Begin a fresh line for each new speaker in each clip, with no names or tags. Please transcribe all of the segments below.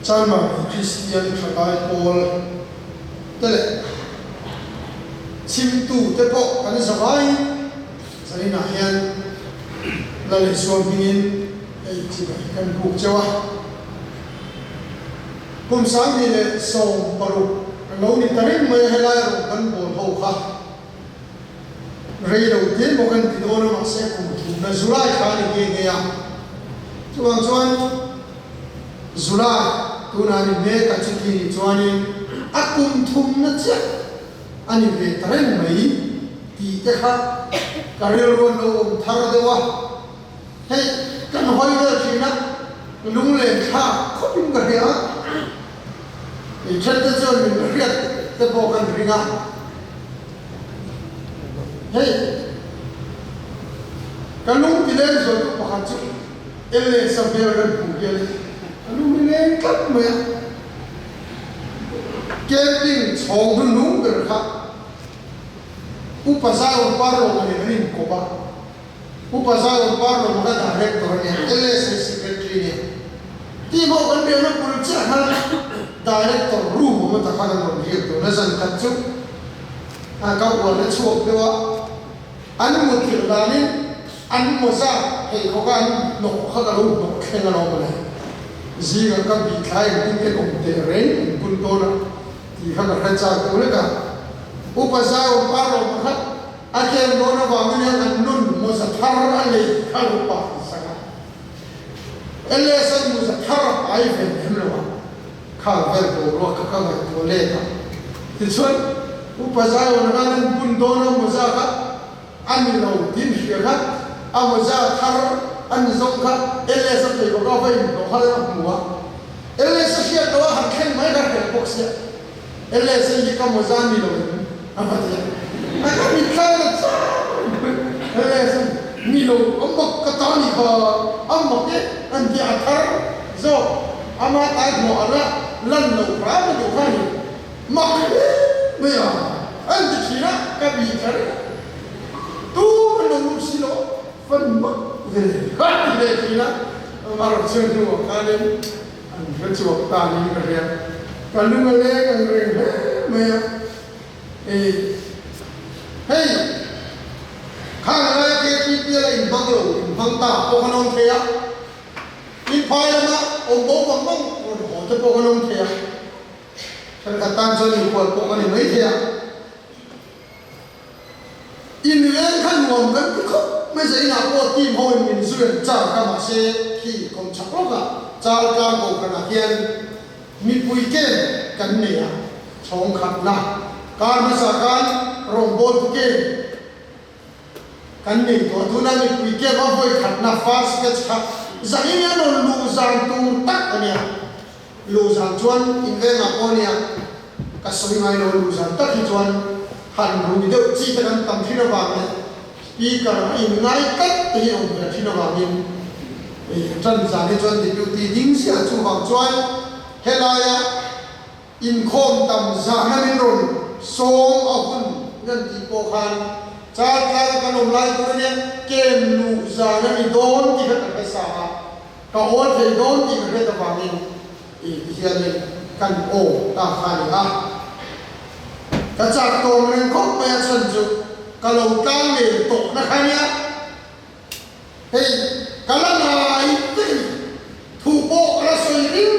Chalma Christian Trakai Paul Tele Chim tu tepo kan savai sarina hian la le suam pingin ei chi kan buk chawa kum sang ni le som paru lo ni tarin mai helai ro kan bol ho kha rei lo tin mo kan ti do na ma se kum na zulai kha ni ge ge ya chuan zulai tunani me ka chiki chuanin akum thum na cha ani ve taren mai ti te kha karel ron lo thar dewa hei kan hoi le thina lung le kha khopin ka ria e chat te chon min riat te bo kan ringa hei kan lung ti le zo tu pakhan chu elle sabel ran pu gel Lumine kat me Keping chong dun nung ber kha upasa paro ni rin ko ba upasa paro ma da director ni LS secretary ni ti mo kan be na pul cha ha director room mo ta kha no ni to na san kat chu a ka wa na chu be wa an mo ti la ni an mo sa he ko kan no kha da lu no khen na no ba Ziga ka bi khai tin ke om te rein pun to na ti kha ka cha to le ka upasa o paro kha ake no na ba ngene an nun mo sa thar ale kha lu pa sa ka ele sa mo sa thar ai fe hem lo kha ver ko ro kha ka to le ka ti chon upasa o na nan pun to na mo sa ka an lo tin shi ka a mo sa thar anh giống khác, ele sa thầy có cao vây nó khai ra mùa, ele sa kia đó hàng khen mấy cái cái bốc xe, ele sa gì cả một gian đi rồi, anh phải thế, anh có bị khai là sao, ele sa mi lo, ông bốc cái tao đi khờ, ông bốc cái anh đi ăn thar, rồi, anh mà ai mò ra, lần đầu phá mà đầu khai, mặc bây giờ, anh chỉ chỉ là cái bị cái, tu mình không xin lỗi, phân mất. Kan dia kira marah cenderung kalian bercuak tani kerja. Kalau mereka mereka maya, hey, kalau mereka kita lain banglo, bangta, pokoknya kaya, ini payahnya, bang, oh tu pokoknya kaya. Saya katakan saya buat pokoknyaไม่kaya. Ini kan ngomong kan. ไม่ใช่หน้าพวกที่พ่อมีส่วนจ้าก็มาเสียที่กองชักรบจ้าการกองขนาดเย็นมีปุยเก่งกันเนี่ยชงขัดนะการมาสักการรองบอลเก่งกันเนี่ยตัวทุนนั้นมีปุยเก่งมาปุยขัดนะฟาสเกตขัดจากนี้เนี่ยเราลูซานตูตักกันเนี่ยลูซานชวนอินเวงอ่ะคนเนี่ยก็สวยงามเราลูซานตักที่ชวนหันรูเดียวจีกันตั้งที่ระบาดเนี่ยอีกการอินไงกัดที่องค์ที่นรามินจันทร์จากที่จันทร์ที่อยู่ที่ดิ้งเสียจู่ฟังจวนเฮลายะอินโคมต่ำจากนั้นมินรุนทรงเอาคุณเงินที่โปคันจากการขนมลายตัวนี้เกมลูจากนั้นมีโดนที่เป็นภาษาก็โอนที่โดนที่เป็นตะวันนี้อีกที่นี้กันโอตาขานี่ฮะกระจากตัวมันก็ไม่สนใจkalau kami tok nak hanya, hei kalau naik tu, tubuh rasa ring,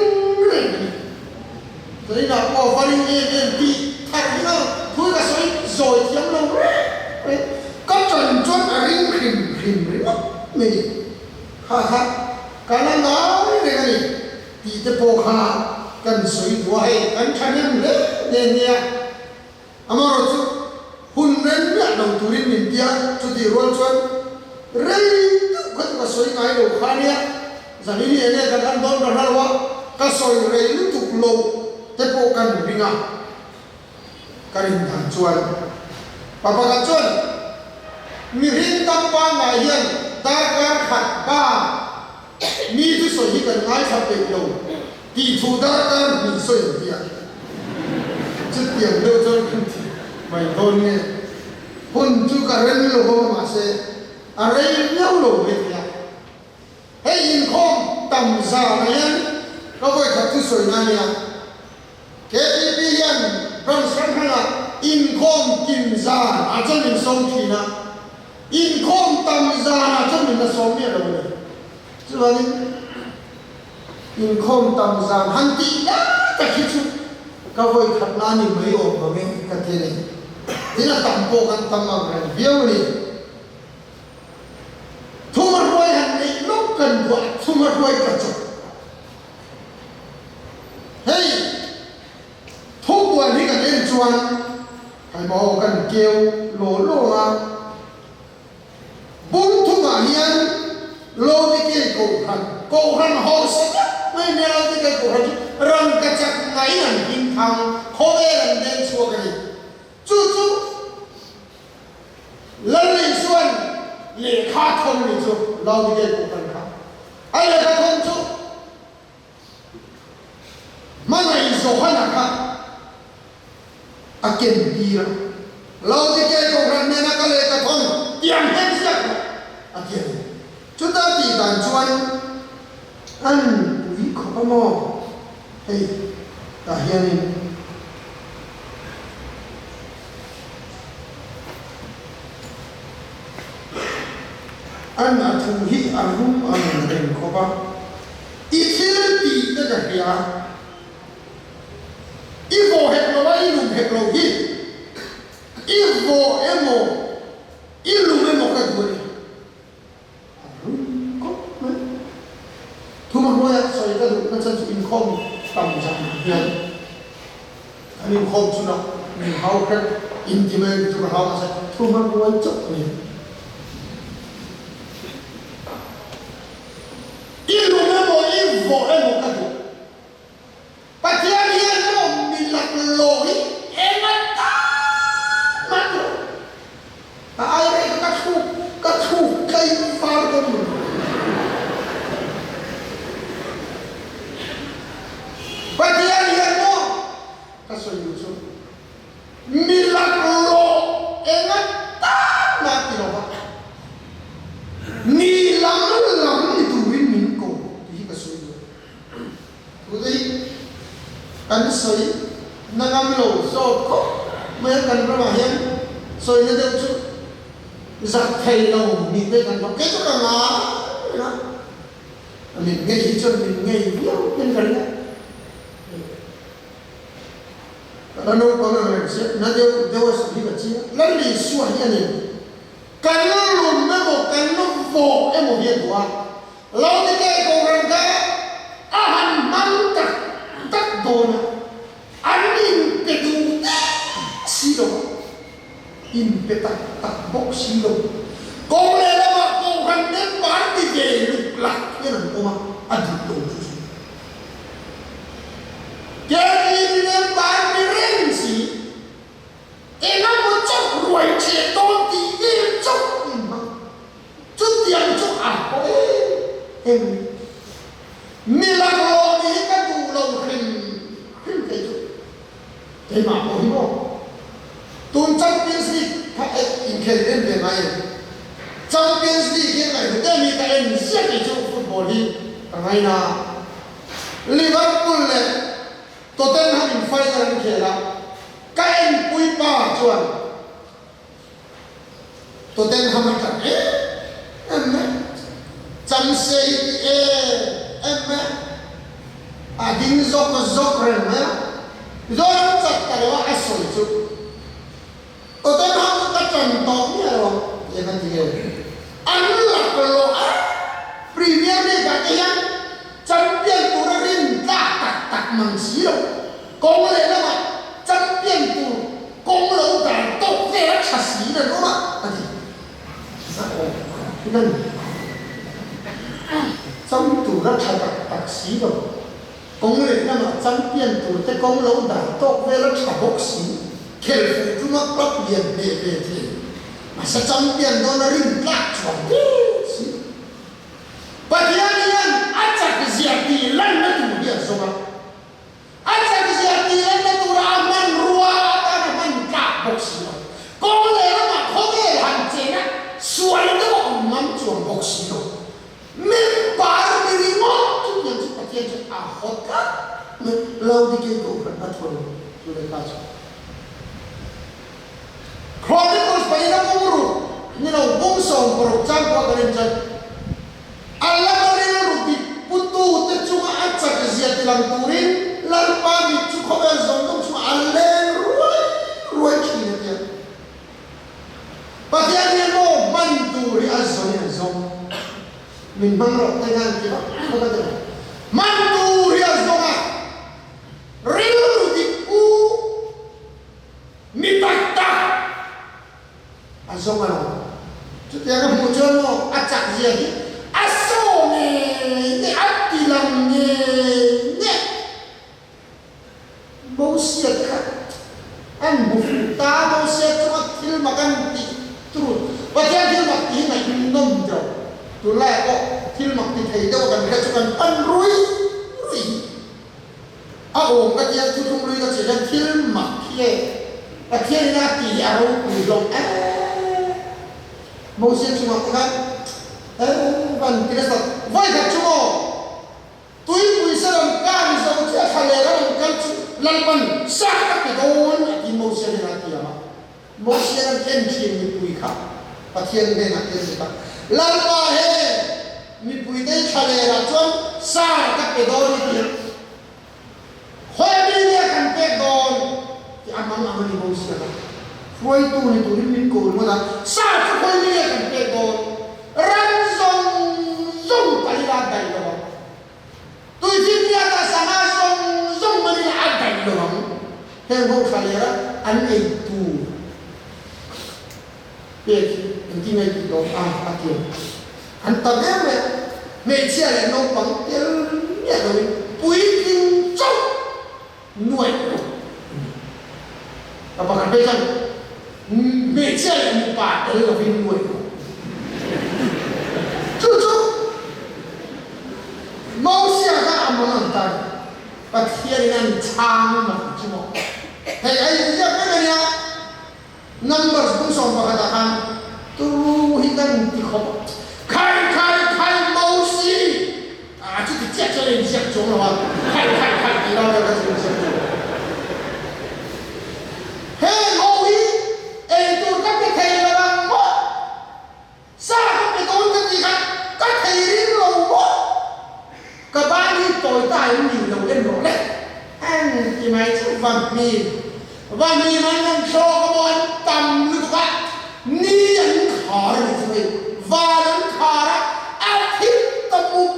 jadi nak kau paling di tharnya, tu rasa zoi tiang long, kau cuan ring ni, ha, kalau naik ni, di tepoh kan soi dua kan cakap ni, amar tu. Hunden ni ada turin India, cuti ruang cuan, rei tu kan kasoi ngai lo khania, jadi ni ini kadang don berhalwa, kasoi rei tu pulau tepokan binga, karintan cuan, papa kan cuan, mirin tanpa ngayan, dargar khatba, ni tu soi kan ngai sampai lo, di tu dargar ni soi dia, setiap dua cuan mày thôi nghe hôn chú cả rên lô hô mà xe à rên nhau lô về thì à hey in khom tầm già này có voi thật thứ soi na nia KTP hian ram sang hana income kim za a chân mình song thi na income tam za na chân mình na song mía rồi chứ vậy income tam za han ti ya ta khi chu có voi thật na ni mấy ôm mà mấy cái thế này thế là tầm bộกันtầm mà cái biểu này thu mà rồi hành này lúc cần quá thu mà rồi cả chục hey thu buồn thì cần lên chuan hay bảo cần kêu lỗ lỗ mà bốn thu mà hiền lô đi kia cổ hành hồ sét mấy nhà đi kia cổ hành răng cái chắc ngay là hình thang khó về là nên chua cái này chú lần này xuân lệ khá thông này chú lô đi kia cổ hành khá ai là khá thông chú mà này số hành là khá à kiện bia lâu thì cái công việc này nó có lẽ là không tiền hết sạch à kiện chúng ta chỉ cần chuyên ăn quý khó mò hey ta hiện ăn ở thu hi ăn hum ăn đền khó ba ít thì tất cả kia ít vô hết rồi ít lùm hết rồi ít vô emo ít lùm emo cái gì có mấy thu mà nói soi cái lùm nó chân income tầm rằng tiền anh income chứ nào mình hao cái intimate chứ mà hao mà sao thu mà nói chậm mình ít lùm emo ít vô emo cái gì Patian hian mo milak lohi emata matro. Ta ai re ka thu kai far ko mo. Patian hian mo ka so yu so milak lo emata matro ba. Ni lam ni tu win min ko hi ka so yu. Tu dei anh soi nangam lo so ko mấy cần ra mà hiền soi nó đều chút giặc thầy lâu mình đây cần có kết thúc là nó mình nghe gì cho mình nghe gì biết bên cần đấy nó nói có nó đều xử lý vật chi nó lì xua như này cần nó lùn nó một cần nó vồ em một hiện của lâu thì cái con răng cái hành mang tắc đồ nè anh in cái đồ xí đồ in cái tắc bốc xí đồ con này là mà con hành đến bán đi về lục lạc cái này cô mà anh được đồ chú cái in đến bán đi rèn xí em nó một chút ruồi trẻ to thì em chút tiền chút à có em milagro ni ka tu lo khim cái chút cái mà có hiểu không tuần Champions League các anh khen đến về này Champions League cái này cái này các anh sẽ cái chút football đi cái này là Liverpool này Tottenham final anh khen là các anh quý ba chuẩn Tottenham anh em chăm sóc em à dính dốc rồi mà rồi chặt cái đó ai soi chút ở đây họ có trần tóm như rồi vậy mà thì anh là cái lỗ Premier League cái gì champion tour nó rin tạc măng xí rồi con này là mà champion tour con lâu cả tốt về nó chả xí rồi đúng không ạ thì nên trong tủ rất là tạc xí rồi công nghệ là mà champion tủ cái công lâu đã tốt về nó chả bốc xí kêu phụ chúng nó bắt liền về thì mà sẽ champion đó nó rin tạc chuẩn xí và thì anh chắc cái gì thì lần nó tủ điện rồi mà anh chắc cái gì thì lần nó tủ ra mình rùa ta nó mình tạc bốc xí rồi công nghệ là mà không thể hạn chế á xoay nó bọn ngắm chuẩn bốc xí rồi mình bảo mình đi ngót chút nhận chút bạc thiên cho hot cả lâu đi cái cổ phần ăn thôi tôi lấy cả cho Chronicles bảy năm ông rồi như là ông sòng của trang qua cái chân Allah cái này rồi putu tự chúng ăn chắc cái gì thì làm turin làm ba bị chúng không ăn giống chúng Allah ruồi chi nữa kìa và cái này nó manduri azon mình mang rộng tay ngang kìa không có gì manduri azon riu di u mi bata azon ano chút tiếng cái mùa chơi nó ăn chắc gì vậy aso ne ati lam ne bau siat kan an bufu ta bau siat cuma til makan ti turun baca til mak ti nak nom jauh tu lah kok til mak ti thei jauh kan kita cuma an rui ông cái dia tu tung rui cái chỉ là til mak kia kia ni ti aro ulong bau siat cuma kan van kita vai kat cuma tui sa lam kan sa ko chia khale ra lam kan lalpan sa ka don ati mo sia ni ati ama mo sia lam ken chi ni pui kha pathian de na ken ka lalpa he mi pui dei khale ra chon sa ka pe don ni hoi ni dia kan pe don ti amang amani mo sia ka foi tu ni min ko mo da sa ka hoi ni dia kan pe don ran zong pali la dai lo tôi tin dia ta sama zong mani adai lo heng ho khalera an ei tu pe ti mai ti do ati an ta me chia le no pang tel ya do pui tin chong nuai apa kan pe kan me chia le ni pa tel lo vin nuai chú mau sia ka amang antar pathian nan chang ma chimo hei ai ya ka nya numbers bung song ba ka kan tu hitan ti khop khai mau si a chu ti chia cho lên sia chong lo khai ti la ka sia chong hei mau hi e tu ka pe thei la bang mo sa ka pe tu ka ti ka thei rin lo mo các bạn đi tối tại mình đầu lên nổ đấy anh thì mày chịu vàng mì mà nhân cho các bạn tầm như các bạn ni ấn khó là gì và ấn khó đó ăn thịt tâm mục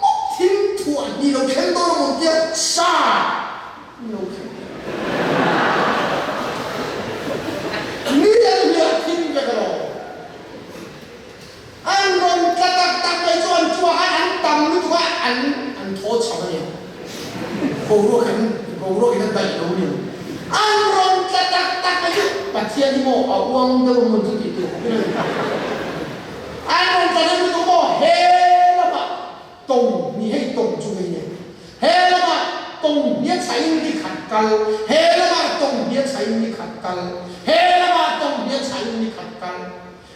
mốc thịt thuận đi đâu khen tôi một tiếng xa đâu khen ni ấn nhớ thịt cái đó anh còn tắc cái cho anh chua anh tầm như các anh thô chậm này cầu ruộng cái đầy đủ nhiều anh còn tắc cái bát thiên đi mò ở uang đâu mình tự kỷ anh còn tắc cái mò hết là mà tùng ni hay tùng chú cái này hết là mà tùng biết sai đi khát cal hết là mà tùng biết sai đi khát cal hết là mà tùng biết sai đi khát cal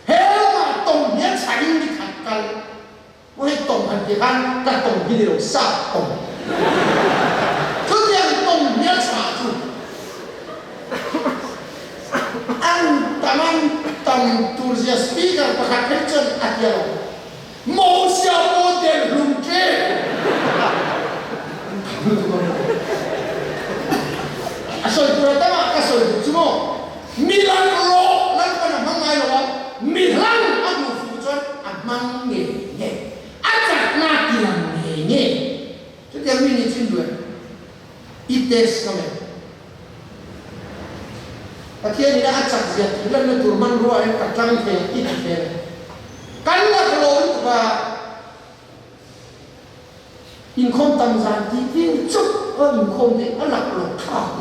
hết là mà tùng biết sai đi khát cal với tổng hành kỳ khăn các tổng đi đều sát tổng cứ tiền tổng nhớ trả chủ anh tầm tu gia speaker và các khách chân ác nhau mô xeo mô tiền lùng kê asal tu ratama asal cuma milan lo lan kana mangai lo milan anu fujon amang nge acak na tilang nge tu dia mini cindua ites kami akhirnya dia acak dia bulan itu turman ruah yang kacang ke itu kalau kalau itu income tamzan ti cuk income ni anak lo kah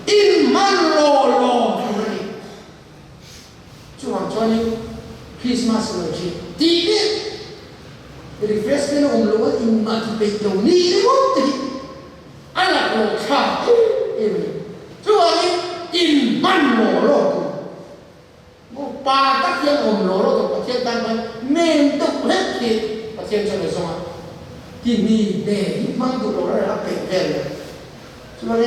in man lo ni cuma ni Christmas lagi tiga refreshment lo in mati pedo ni ni anak lo kah ini cuma ni in man lo pa tak yang lo tu pasien tanpa mentuk hết thì pasien cho người sống ที่มีเด็กมันดูเราได้รับเป็นแก่ฉะนั้น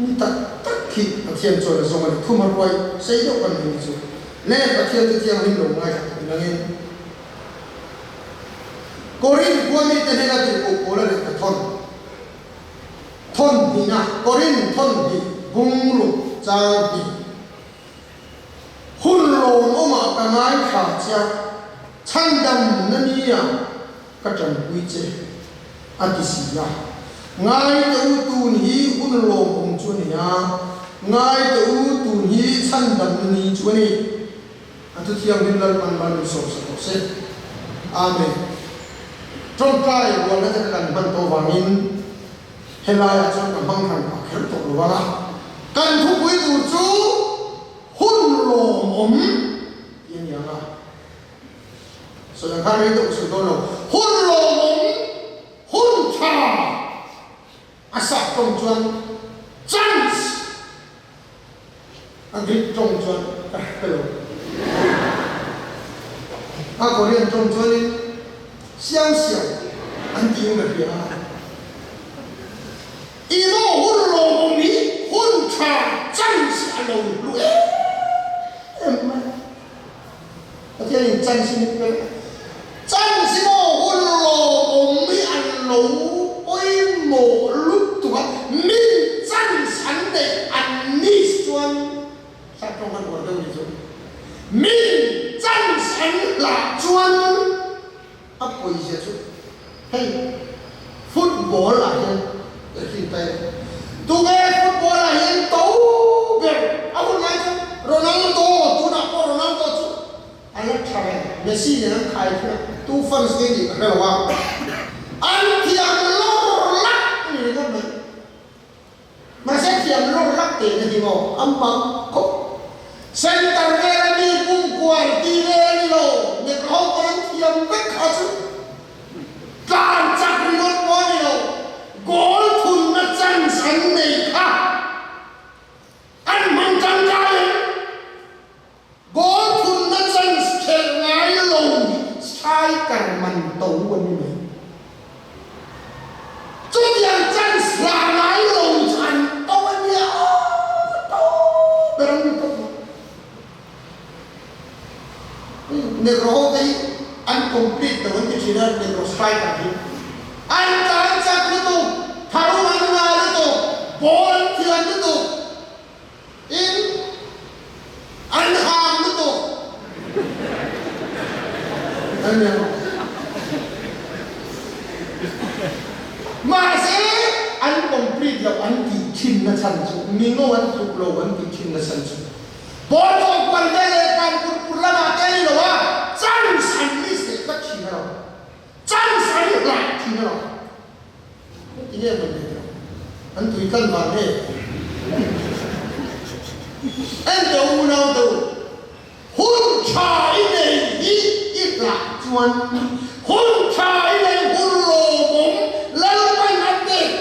นี่ตัดขีดเทียนจนสมัยทุ่มรวยใช้ยกกันนี่สุดแน่เทียนที่ยังไม่ลงง่ายนั่นเองโกรินกวนนี่จะได้รับจุดโกละเด็กทนนี่นะโกรินทนดีบุงรุจางดีหุ่นโลงออกมาแต่ง่ายขาดเจ้าชั้นดำนั่นนี่อ่ะก็จะวิจัยอันที่สี่ละง่ายแต่อุตุนี้หุ่นโลงองชวนเนี่ยง่ายแต่อุตุนี้ชั้นดำนี่ชวนนี่อันที่ยังเป็นเรื่องมันสมศักดิ์ศรีอาเมนตรงกลางวันนั้นจะกันมันโตวามินเฮลายจนกับบังคับเห็นตกลงว่ากันทุกวิถีจูหุ่นโลมยังยังอ่ะส่วนข้าไม่ต้องสุดโต่งหุ่นโลมหุ่นชาอาศัยตรงจวนจันส์อังกฤษตรงจวนไปเลยอาคนเรียนตรงจวนนี่相想安定的别啊，一路混罗米混茶站下楼路，妈，我听你站起来，站起么混罗米安楼为么路途啊？民站山的安尼酸，啥中文我都会说，民站山拉砖。ấp quỳ sẽ chút hay football là hiện để khi tay tu nghe football là hiện tấu việc ông nói chứ Ronaldo tu nào có Ronaldo chứ anh nói thay Messi này nó thay chứ tu phân cái gì cái là wow anh thiam lô lắc gì đó mình mà sẽ thiam lô lắc tiền thì ngộ âm bằng cốc center ra đi cung quài đi lên lô để không có thiam vết khó chứการจักรยานวันนี้เราโกลทุนนักจันสันนี่ค่ะอันมันจังใจโกลทุนนักจันเข่งไงลงใช้กันมันตัววันนี้จุดยังจันสลาไงลงฉันตัววันนี้ตัวแต่เราไม่ต้องเนี่ยเราได้incomplete the one that you learn in the strike at him. And dance at little, Tarumana little, born to a little, in unharmed little. And Masi incomplete the one teaching the sense, Mingo and to blow one teaching the sense. Born of one day, and put Lama Kelly, Johnson is the chino. Johnson is like chino. Iya betul. Antu ikan mana? Anda unau tu. Hun cai ni iklah cuan. Hun cai ni hun lomong. Lalu mana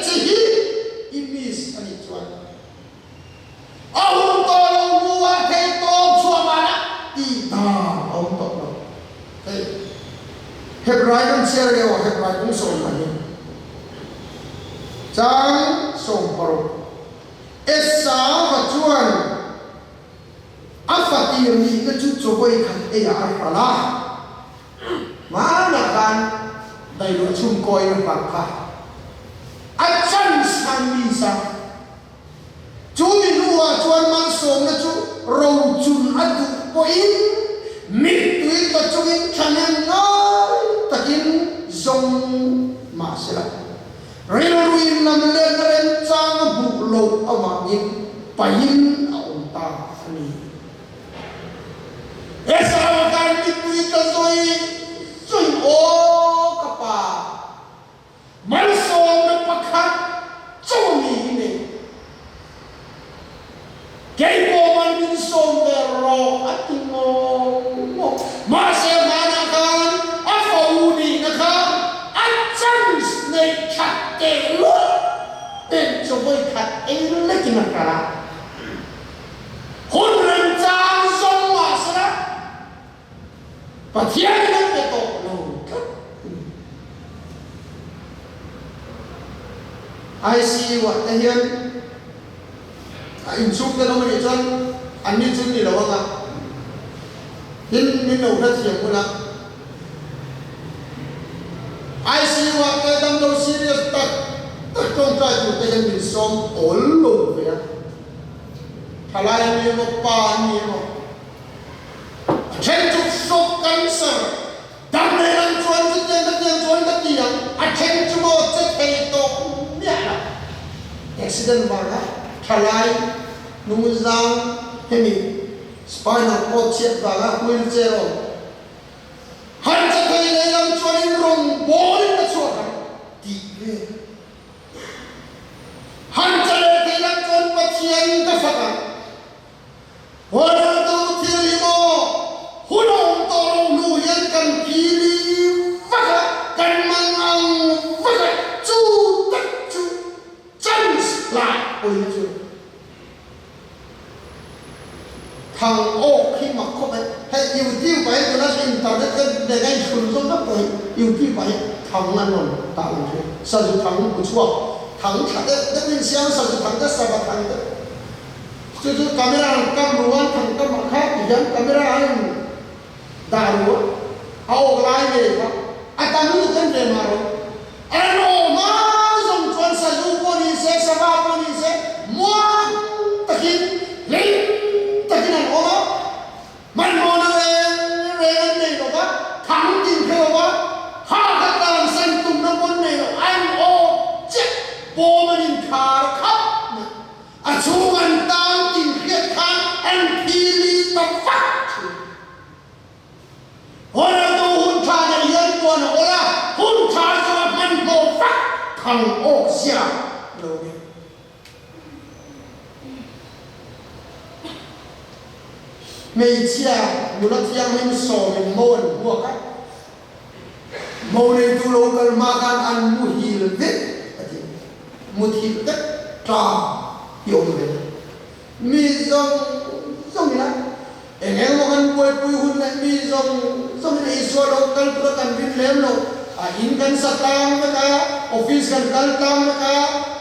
cihi imis ani cuan. Ahun tolong buat ketop suamana tidak ahun tolong. Hebrai kan share dia wah Hebrai pun song lagi. Jang song baru. Esa bacuan. Apa dia ni kecut coba ikan apa lah. Mana kan dari lucum koi berpakah. Acan samisa. Cumi luar cuan mansong na cu rojun aduk poin. Mít tuyết và chung in khả năng nói ta in dòng mà sẽ lại Rên ruin nằm lên lên trang bụ lột ở mạng in và in ông ta phí Ê sao mà càng mít tuyết ta rồi ô cà bà Mấy xô nó bạc khát chung ý này Cái bộ mà mình xô về rò át tình ngô Masih mana kan? Apa uni nak? Acan snake cat elu, dan coba cat elu lagi nak kalah. Hun rencang semua sudah. Patian nak betul, no. ICU wa tahian insuk na naman ito anin sun nila wanga hin naurat siya muna ICU wa kadang daw serious tak takong tayo tahian min som all over ya kalayan niyo mo pa niyo mo attention shock cancer damay ang chuan ka tiyan attention mo sa ito accident mana kalai numuzang hemi spinal cord chet baga wheelchair on han sa kai le yang chuan rong bol na chuan ti le han sa le kai yang chuan pathian ka faka wala to thili mo hulong torong luyan kan pili faka kan mangang faka chu tak chu chance lại ôi chưa thằng ô khi mà không phải hay yêu tiêu vậy tôi nói chuyện tao đã để ngay xuân xuân đất tới yêu tiêu vậy thằng ăn rồi tạo làm thế sao được thằng của chúa thằng thật đấy đất bên xem sao được thằng đất sao mà thằng đấy chứ camera cam luôn thằng cam mặt khác thì dẫn camera anh đào luôn ao lại về đó anh ta muốn cái gì mà rồi anh ô má dùng chuẩn sử dụng con đi xe sa ba con đi xe mua takin lấy takin anh ô má mình mua nó về này rồi đó thằng tin theo đó ha cái tàng xanh tung nó con này rồi anh ô chết bố mình khá khắp à chú anh tàng tin khiết khăn anh pili tập phát ora tu hun cha na yan ko na ora hun cha cho man mo phát thằng ô xia rồi mấy chia một lần thiang mình sò mình môn mua cách môn này tu lâu cần mà gan ăn mua hil vết mua thịt đất trà hiểu rồi mi dong dong gì đó em mau kan buat puihun nak mi som ni isu lokal pura kan bin lem lo in kan satang mereka office kan kaltam mereka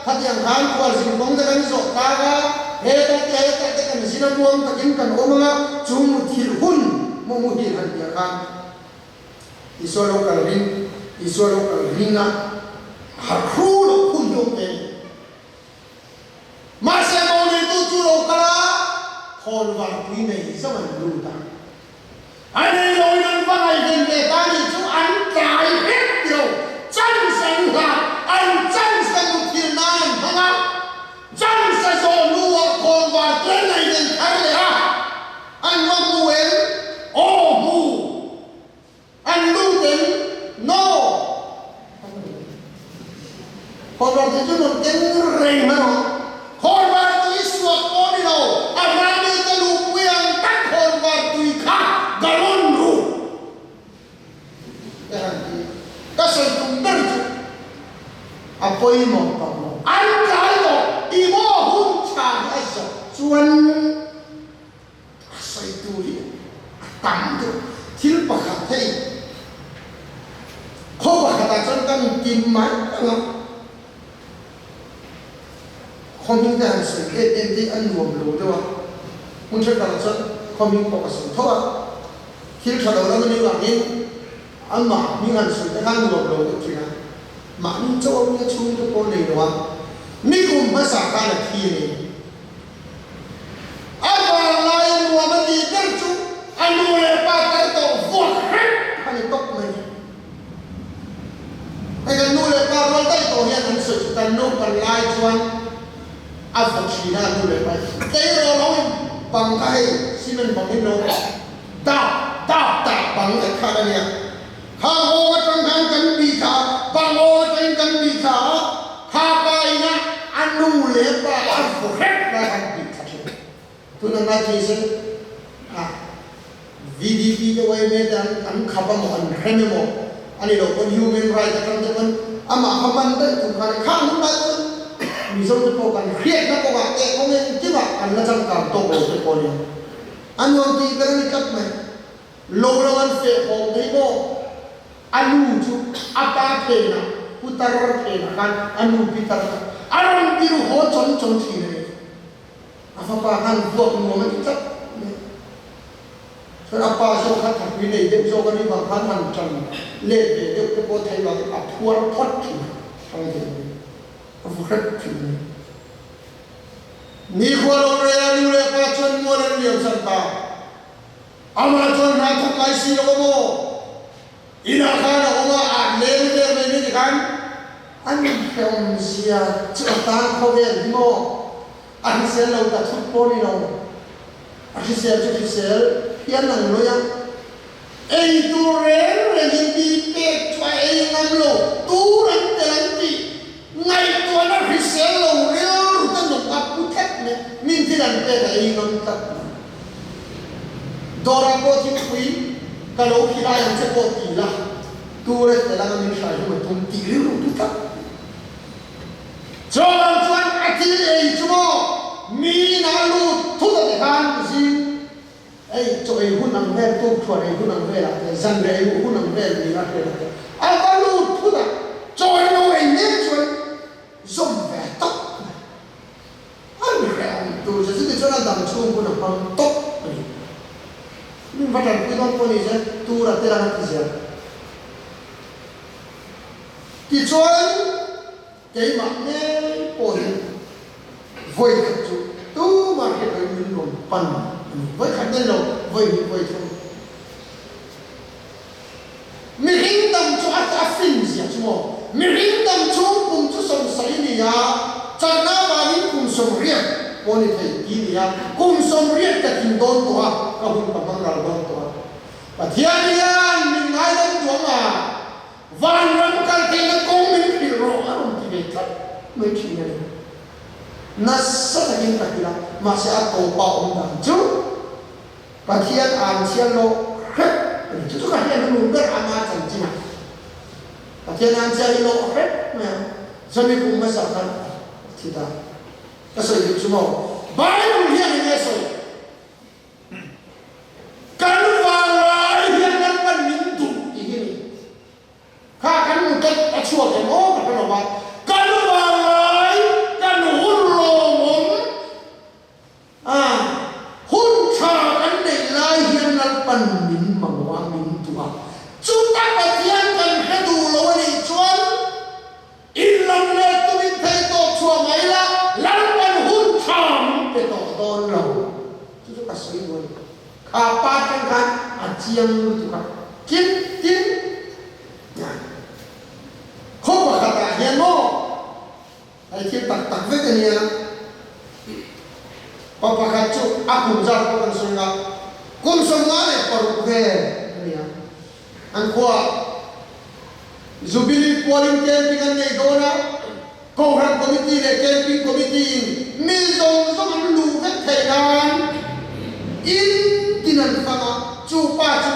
hat yang kan kual sing bong kan so taga heta kan sina buang takin kan omanga chung thil hun mo hi han ya kan isu lokal rin na hakru lo kun yo pe masa mau ni tu lokal hol vào quý này sao mà lù ta anh ấy nói năng vang ai gần về ta thì chú anh cài hết điều chân sành là anh chân sành một thiên nan không á chân sành rồi lùa hồn vào cái này gần thấy đấy à anh mong mù em ô mù anh lưu tính no hồn vào thì chú một tiếng rình mà hồn vào chỉ suốt con đi đâu anh galon ru kasih tunggal apoi mo kamu angkalo ibo hunca asa cuan kasih tuli tamdu til pakatai ko pakata kan timman không thể sự kết em đi ăn uống lúa đâu muốn chơi cờ chân không biết có sự thôi khi trở đầu đó như là như ăn mà như ăn sự cái ăn uống lúa được chưa mà như châu Âu như chung cho con này đúng không ní cùng mới xả ra là khi này ăn vào lại mùa mà đi đến chung ăn uống là ba cái tổ vọt hết hay tóc mình hay cái nuôi là ba con tay tổ hiện hành sự cần nô cần lai chuan áp phật chỉ ra nuôi là vậy cái đó nói bằng cái xin mình bằng cái nô ta bằng cái khả này ha ô trong hàng cần bị khả bằng ô trong cần bị khả ha cái na anh nuôi là ba áp phật hết là hành bị khả tu nên là gì chứ VDP cái way này anh khắp một anh khen một anh ấy đâu có human rights cái cái ama haman đấy cũng phải khám không đấy vì sao tôi có cần khiết nó có bạn cái không nên chứ bạn anh là trong cảm tổ của cái con này anh muốn gì cái này chấp mày lâu lâu anh sẽ hồn thấy bộ anh lu chú apa thế nào putar thế nào kan anh lu putar aron biru ho chon chon thi ne apa pa kan buat mo man tak so apa so khat thak ni nei de so kan ni ba khan man chan le de de ko thai ba a thuar phot thi thang de a fu khat thi ni ko lo re ni le pa chon mo le ni san ta ama chon na thuk kai si lo mo ina kana oma a le le me ni kan an film sia ta ko ve mo an se lo ta thuk po ni lo a si se hian nang lo yang ei tu re ni ti pe chwa ei ngam lo tu ran te ran ti ngai tu na ri se lo re ru ta no ka pu thet ne min ti ran pe ga ei ngam ta dora ko ti kui ka lo ki la yang che ko ti la tu re te la min sai mo tum ti ri ru tu ta cho lam chuan a ti ei chu mo mi na lu thu ta de kan si ai cho ai hun nang vel tu thua ai hun nang vel la zan re hun nang vel ni la ke la ai ba lu thu da cho ai no ai ne chuan zom ve tok an re tu je si cho na dang chu hun nang pang tok min va tan ku don ko ni je tu ra te la na ti je ti chuan cái mặt ne po ni voi ka chu tu ma ke ai min ron pan với khả năng lâu với thôi mình hình tâm cho anh phim gì chứ mà mình hình tâm cho cùng cho sống sấy này à chẳng na mà mình cùng sống riêng con này thấy gì này à cùng sống riêng cái tình đón của các huynh bà mang ra đón của và thiên nhiên mình ngay đón của mà vạn lần cái tình nó công mình bị rõ không thì biết thật mới chỉ này nó rất là nghiêm trọng là mà sẽ tổ bảo ông đàn chứ và thiên an thiên lộ hết chứ chúng ta hiện luôn biết ama chẳng chi nào và thiên an thiên lộ hết mà cho nên cũng mới sao khăn thì ta cái sự chúng ta bao nhiêu hiện nghe rồi cắn vào lại hiện đang vẫn những thủ thì cái này khác cắn một cái chua cái mố mà cái nào vậy cắn vào lại cắn hôn lồ mồm à hôn trà cắn để lại hiện đang phần mình mà hoa mình tụ chúng ta phải thiên cần cái đủ lối này chuan in lòng này tôi biết thấy tổ chùa mấy là lắm phần hôn trà mình phải tổ đòn lâu chúng ta suy luôn khá ba chân khăn à chiang tụ cả chín không phải cả hiện mô ai thiên tặc tặc với cái này Papa kacu aku jar ko kan sunga kun sunga ne paru ve ya an ko zubili polling camping an nei dona ko ran committee le camping committee mi zong zong an lu ve thainan in tinan fanga chu pa chu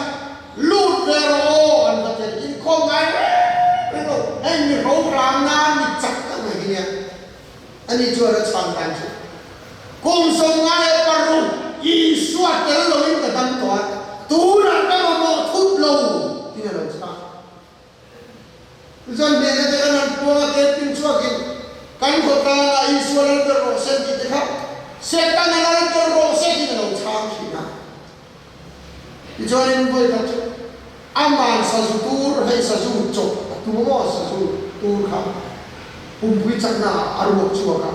lu ve ro an ka te in ko ngai no ai mi ro ram na mi chak ta mai ni ani chu ra chang kan chu cùng sống ngay paru Isua tel lo in cái đâm toa tu ra cái mà một phút lâu thì là sao dân bên cái anh qua cái pin chua cái cán của ta là Isua lên cái rổ sen thì khác xe cán là lên cái rổ sen thì là sao thì nào thì cho nên với các chú aman sa su tur hay sa su chok tu mo sa su tur kham pumpi chakna arwo chua ka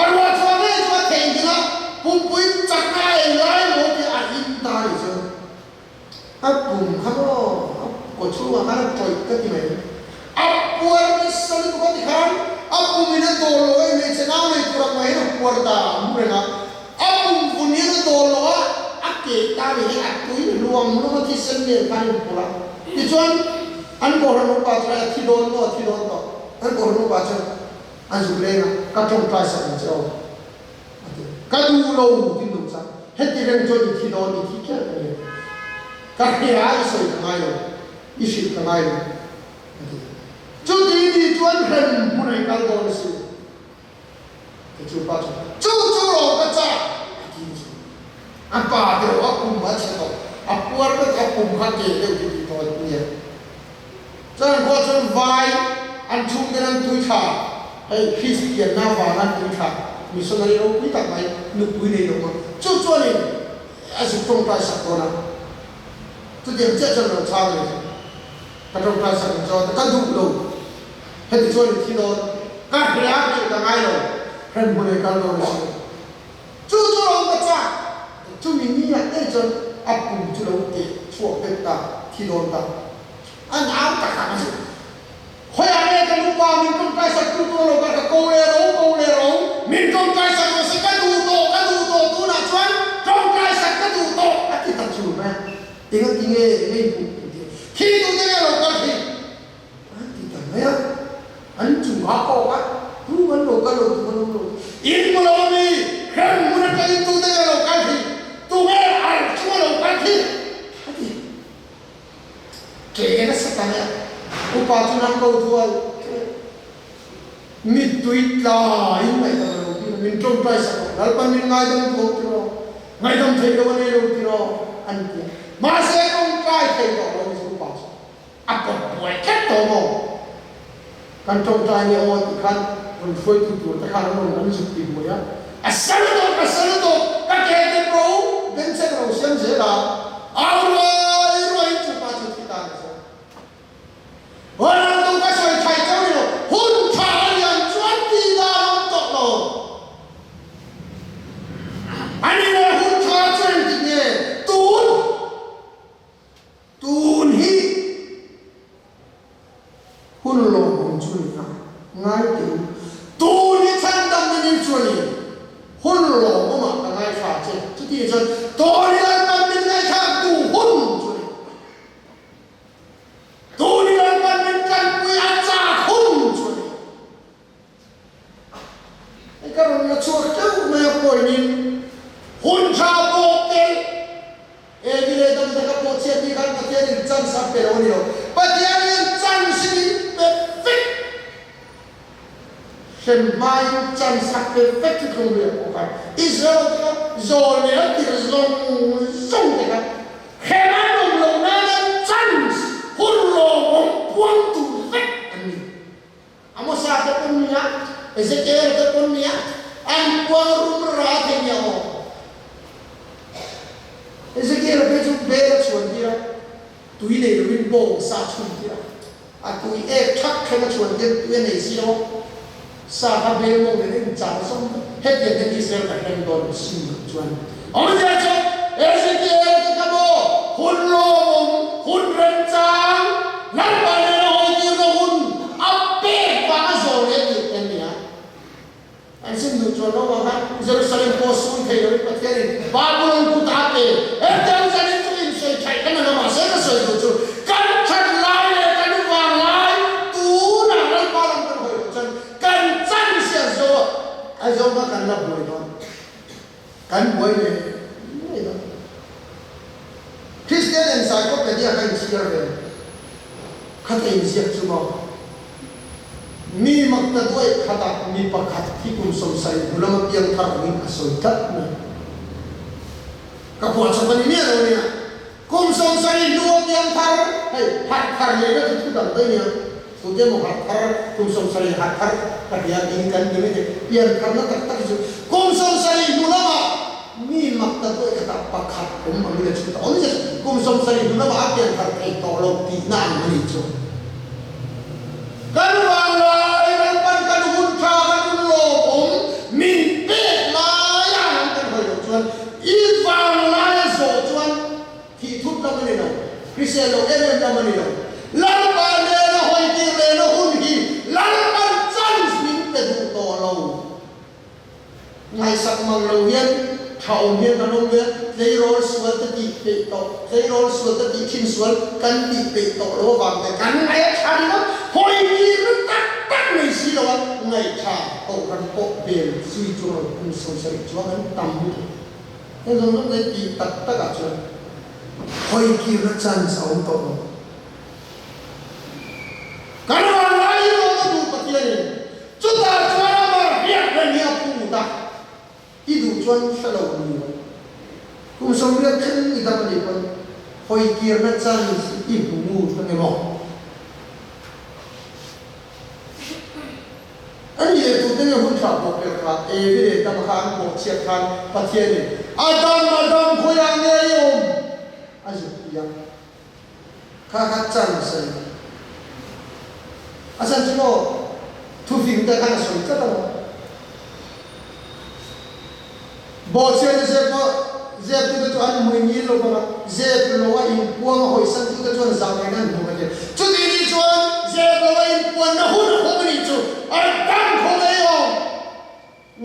arwo chua ne chua theng ki na pumpi chakna ai lai mo ki a in ta ri so a pum ha mo ko chua ha na toi ka ti mai a puar ni sa ni ko ti khan a pum ni to lo ai ne chena mai pura mai na puar da mu re na a pum pu ni to lo a ke ta ni a tui luam no ti sen ne kan pura ti chuan an ko ran pa tra thi don to an ko ran pa cha an zu le na ka trong trai sa ni chao ka du lo tin du sa hết ti ren cho thi don ni thi kya ni ka khia ai soi ka mai lo i shi ka mai lo chu ti ni chuan ren pu nei ka don si ke chu pa chu lo ka cha apa dia aku baca tu apa ada aku hati dia di bawah dia jangan kau jangan vai antum dengan tuiha hay Christian na vào ăn tiếng khác missionary đâu quý tặng này nước quý này đâu mà cho này ai sẽ trong tay sạch đó nào tôi điểm chết cho nó sao này cái trong tay sạch cho cái đủ đâu hay thì cho này khi đó các cái ác thì là ai đâu hay muốn này cái đâu này cho đâu cái cha chúng mình nghĩ là đây cho áp dụng cho đâu thì cho cái ta khi đó ta anh áo cả cả gì hồi anh cái lúc qua mình trong tay sạch tôi đâu cái câu lê rấu mình trong tay sạch nó sẽ cái đủ tổ tôi là chuẩn trong tay sạch cái đủ tổ cái gì thật sự mà tiếng nghe khi tôi nghe là cái gì thì chẳng mấy anh chủ áp câu á cứ vấn đồ cái đồ in mà lo đi khen muốn cái tôi nghe là cái gì tôi nghe ai chúa là cái gì kể nó sẽ cái này upatunan kau tuai mit tuit la in mai ta lo min trong tay sa dalpan min ngai dam thok tiro ngai dam thei lo ne lo tiro an ti ma se trong tay thei lo lo su pa apa buai ket to mo kan trong tay ni o ti khan on foi tu ta khan no nan su ti mo ya asal to ka ke te pro den se ro sian se la roi chu pa chu ti ta orang tu kan soal cai cau ni lo, hun cai yang cuan tidak untuk lo. Ani lo hun cai cuan tiga, tun hi, hun lo hun cuan na, ngai tu, tun hi candam ni cuan ni, hun lo mama ngai cai je, jadi cuan, tun hi candam ni ngai cai tu hun cuan. Karon na chuak tau na poi ni hun cha bo ke e gile dam da ko che ti kan ka te chan sa pe ro ni lo pa ti an chan si ni perfect shen mai chan sa perfect ko ni ko ka Israel ka zo ne ti zong te ka khema lo na chan hun lo bom puang tu fet ani amo sa ta pun ni Ezekiel ke pun ni an puang rumrah ke ni mo Ezekiel ke ju bel chuan dia tu ni le win bo sa chun dia a tu e thak ke chuan dia tu nei si lo sa ha bel mo le cha som het ye ke Israel ka ren don sin chuan on dia cho Ezekiel ke ka bo hun lo hun ren chang nan ba le ho ji lo hun ape ba zo le ni ten ni anh xin được cho nó vào hát Jerusalem có xuống thầy rồi bắt cái Babylon cũng ta về em đang ra đến tôi soi thầy cái mà nó mà sẽ soi được chứ căn chân lại này căn vàng lại tú nào đây ba lần căn hồi chân căn chân sẽ rồi ai giống nó căn lập buổi thôi căn buổi này đó Christian encyclopedia kan siar về kata ini siap cuma mi makta tuai kata mi pakat hikum somsai ulama yang tarmin asoitat na kapuat sampai ini ada ni kum somsai dua yang tar hey hat tar ni ada tu dah tu ni tu dia mau hat tar kum somsai hat tar kerja ini kan ini biar karena tak itu kum somsai ulama mi makta tuai kata pakat kum ambil cerita oh ni kum somsai ulama apa yang tar itu tolong tina ni tu kan Christian lo em ta mani lo lan ba le lo hoi ti le lo hun hi lan ban chan min pe du to lo ngai sak mang lo hian thau hian ka long hian dei rol sual ta ti pe to dei rol sual ta ti thin sual kan ti pe to lo wang te kan ngai chan lo hoi ti lu tak tak nei si lo ngai cha ko kan ko bel sui chu lo kun so sai chu an tam bu nên rồi nó lấy ti tak tak a chu hoi ki na chan sa om to karena lain orang tu patian kita cara berhiat dan dia punya itu cuan selalu ni kum sambil kan kita melihat hoi ki na chan ibu mu tu ni mo ani ye tu te ne hun tha bo pe kha e vi de tam khan bo chiat khan pathian ni adam ko ya nge yom azu ya kha chan sai asan chino tu phim ta kana soi ta ta bo chiat se ko zep tu to an mui ni lo ba zep lo wa in puang hoi san tu to chuan zang ngai nan bo ka chu ti ni chuan zep lo wa in puang na hun ho ni chu adam ko nge yom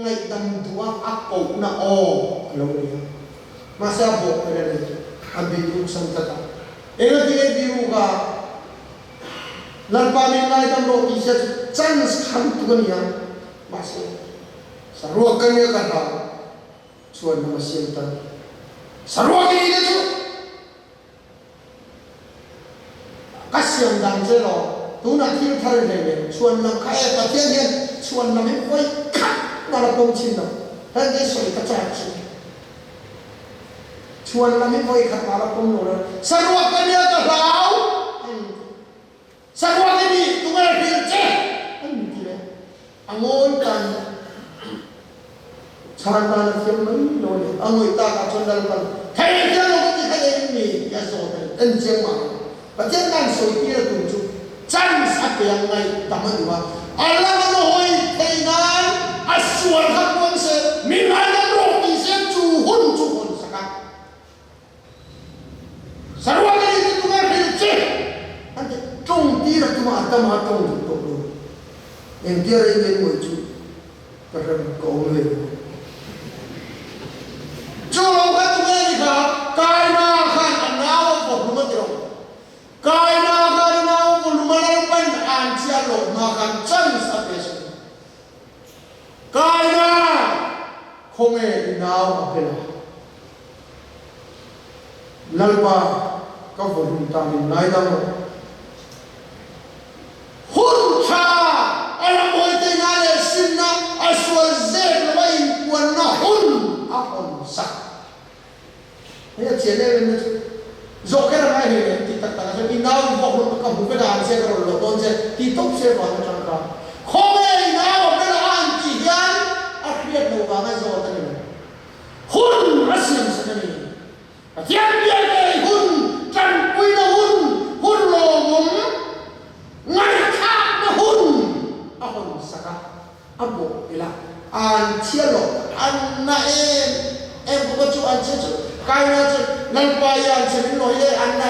ngai dam tua akko na o lo ni masa bo ka ni abi tu sang ta ela ti e biu ka lan pa min ngai dam ro ki se chan khan tu ni ya masa sarwa kan ya ka ta chuan na sim ta sarwa ki ni chu kasyam dang je lo tu na thil thar le le chuan na khai pa thian hian chuan na me koi khat na la pom chin na han ge soi ka cha chu chuan na me koi khat na la pom no sarwa ka ni ka lau sarwa ki ni tu ma phil che an ti le angoi kan charan na thiam mai lo le angoi ta ka chon dal kan thai thian lo ki thai ni ya so an cheng ma pa chen nan soi ti la tu chu chan sa pe yang ngai ta ma wa ala no hoi thei nan aswar kha kon se min hai na ro ki se chu hun saka sarwa ki ni tu ma phil che an trong ti la tu ma ta ma trong to lo en ti ra ni mo chu ka ram ko le chu lo ka tu ni ka kai na khan an na ko lu ma ti ro kai na ka na ko lu ma na pan an chia lo ma kan chan sa pe se kai na khong e na ma pe la lalpa ka volume ta ni nai da mo hun cha ala moi te na le sin na aswa ze lo mai wan na hun a on sa ya che le ne zo ke na mai he ti ta ta so ni na vo ko ka bu pe da an se ro lo don se ti top se ba na chang ka kho me na o pe la an ti yan a kriat no ba ga zo ta ni hun asim sa ni a tian bia ne hun chan pui na hun lo mum ngai kha na hun a hon sa ka a bo ila an chia lo an na em ko chu an che chu kai na chu nan pa ya che ni lo ye an na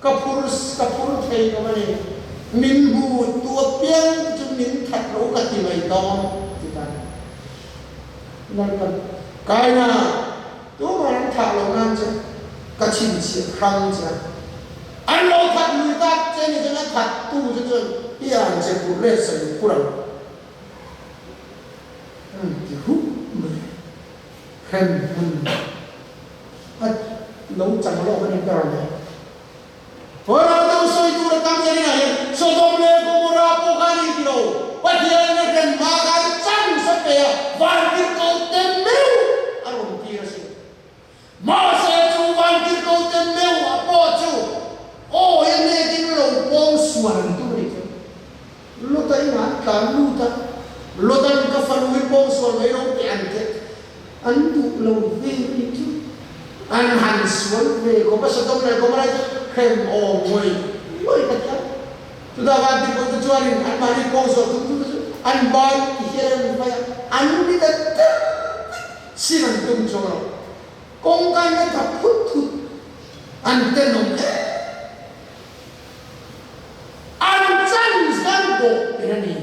ka pur thei ka mani min bu tu pian chu min that ro ka ti mai to ti ta nan ka kai na tu ma ran tha lo nan che ka chin chi khang cha an lo that lui ta che ni che na that tu che chu pian che pu le se pu ra ti hu khen nấu chẳng lo cái này này hồi nào đâu soi tu là tăng cái này so dom le gomora pokari kilo patian na kan makan chan sa pe van kir ko tem meu aron tira si ma se chu van kir ko tem meu apo chu o ye ne kin lo pong suan tu ni lo ta ina ta lo ta ka fan wi pong suan mai lo ti an ke an tu lo ve ni chu an han suan ve ko pa so dom le gomora khem o moi ka ta tu da van ti ko tu chuarin an ma ni pong so tu an bai ki hian vai an ni da sinan tum chong lo kong kan na ta phut thu an te nom an chan san ko ni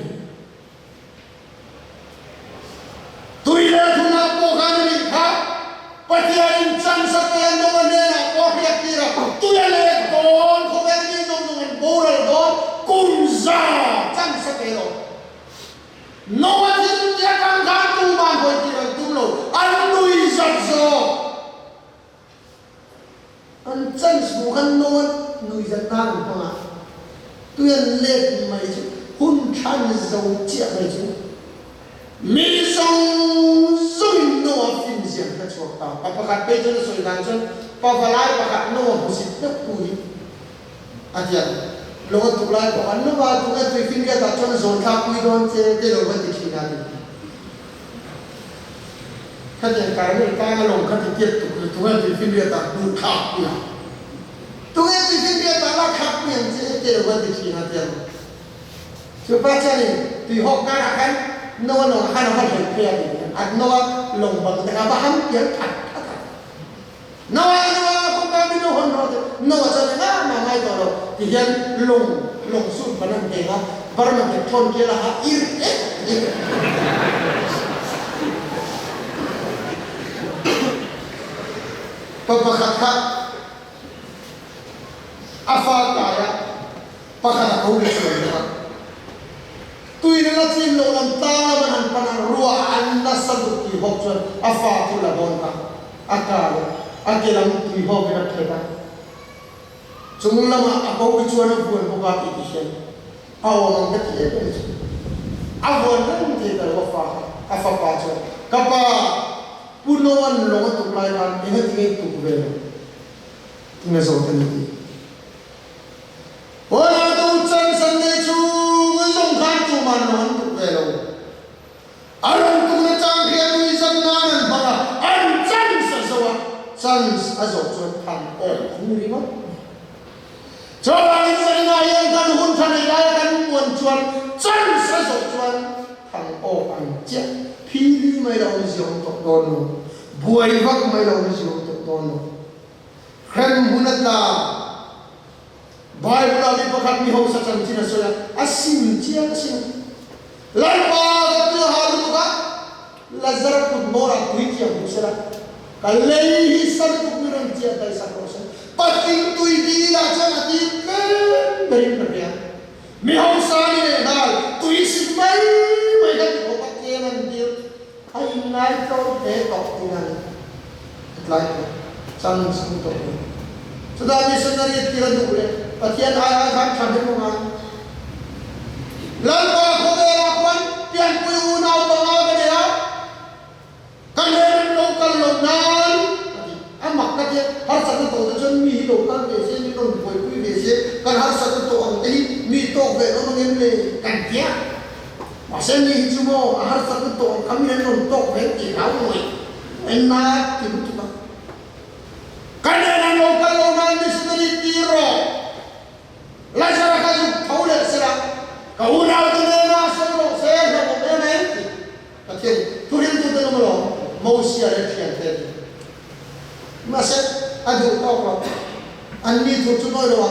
tui le thu na po kan ni kha patia in chan sa ke no ne na po pia tira tu le don ko ben ni no no bo le don kun za chan sa ke lo no wa tin ya kan ga tu ma ko tira tu lo an nui sa zo an chan su kan no nui za ta ko ma tu le mai chu hun chan zo chia mai chu mi song soi no fin sian ka chok ta pa pakat pe chu soi dan chu pa valai pakat no hu sit ta pui atian lông tụt lại bỏ ăn nó vào tụi cái tùy phim kia ta cho nó dồn khắp quy đôn chế cái lông vẫn bị chìm ngạt cái chuyện cái này cái lông cái tiếp tục tụi cái tùy phim kia ta đủ khắp quy tụi cái tùy phim kia ta là khắp quy chế cái lông vẫn bị chìm ngạt chứ bắt cho nên tùy học cái là cái nó hay nó hay hiểu kia thì ăn nó lông bằng cái ba hâm tiếng thật nó không có biết nó hơn nó cho nên mà ngay đó thì hiện lông sụt vào nằm kề nó vào nằm kề thôn kia là hả ir papakat afa kaya pakana kau disebut tui nela tim lo lam ta la man panang ruwa an na sabut ki hok chuan afa tu la bon ka akala akelam tui ho bena theta chung lama akau ki chuan buan ko ka ki shen aw mang ka ti e awon nan ti ka wa fa afa pa chuan kapa punoan lo tu lai kan e ti tu ve ne zo ta ni ora tu chan san ne chu man non tu velo aron tu na chang khia lui san na nan ba an chan sa sawa chan azo chuan tham o khu ri ma cho ai sai na yang kan hun than ai lai kan muan chuan chan sa zo chuan tham o an che phi li mai lo ni siong to don no buai vak mai lo ni siong to don no khen hunatla Bible lagi pakat ni hau sa chan china soya asim chia asim lalpa tu halu ka lazar put mora kuikia busera kalei hisan tu miran chia dai sa kosa pating tu di la chana ti berin perdia mi hau sa ni dal tu isim mai ka ko pakke man dir ai nai to de to tingan lai chan sum to sudah ni senari tira dule patian ai kan thande mo nga lan ba ko de la kwan pian pu u nau to nga ga de ya kan le lo kan lo nan amak ka de har sa to de chen mi lo kan de se ni lo poi pu de se kan har sa to ang te mi to ve lo ngem le kan tia ma se ni chu mo har sa to kam ni lo to ve ti rau noi en na ti tu ba kan le lo kan lo nan de se ni ti ro lazara ka ju thole sera ka una tu ne na se lo se na ko ne ne ka te tu rin tu te no lo mo sia le tian te ma se adu ka ko an ni tu tu no lo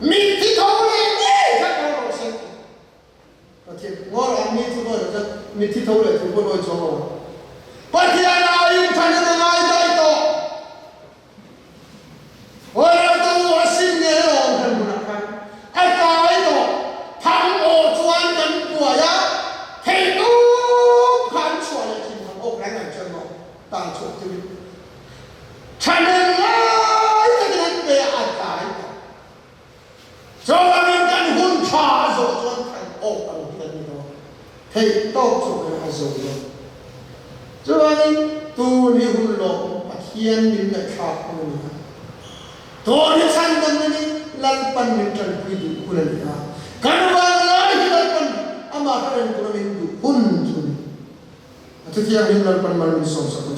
mi ti thole ne ka ko lo se ka te ngor an ni tu no lo mi ti thole tu ko lo jo mo pa ti na yin than na ngai dai to ora tu asin ne lo kan na kan ai cái đó thằng ô chuan gần của ya thì nó khán chuan là chỉ thằng ô cái này chân nó tàn chuột thì cho nên là cái này về ai cái cho nên cái hôn trà rồi chuan thằng ô bằng cái đó thì tốt cho cái rồi cho nên tu ni hôn lộc mà thiên mình lại khác hơn tôi đi sang bên này lalpan mintan pidu kulan ya kanwang lagi lalpan ama karen kulan itu hun atau tiap lalpan malam song satu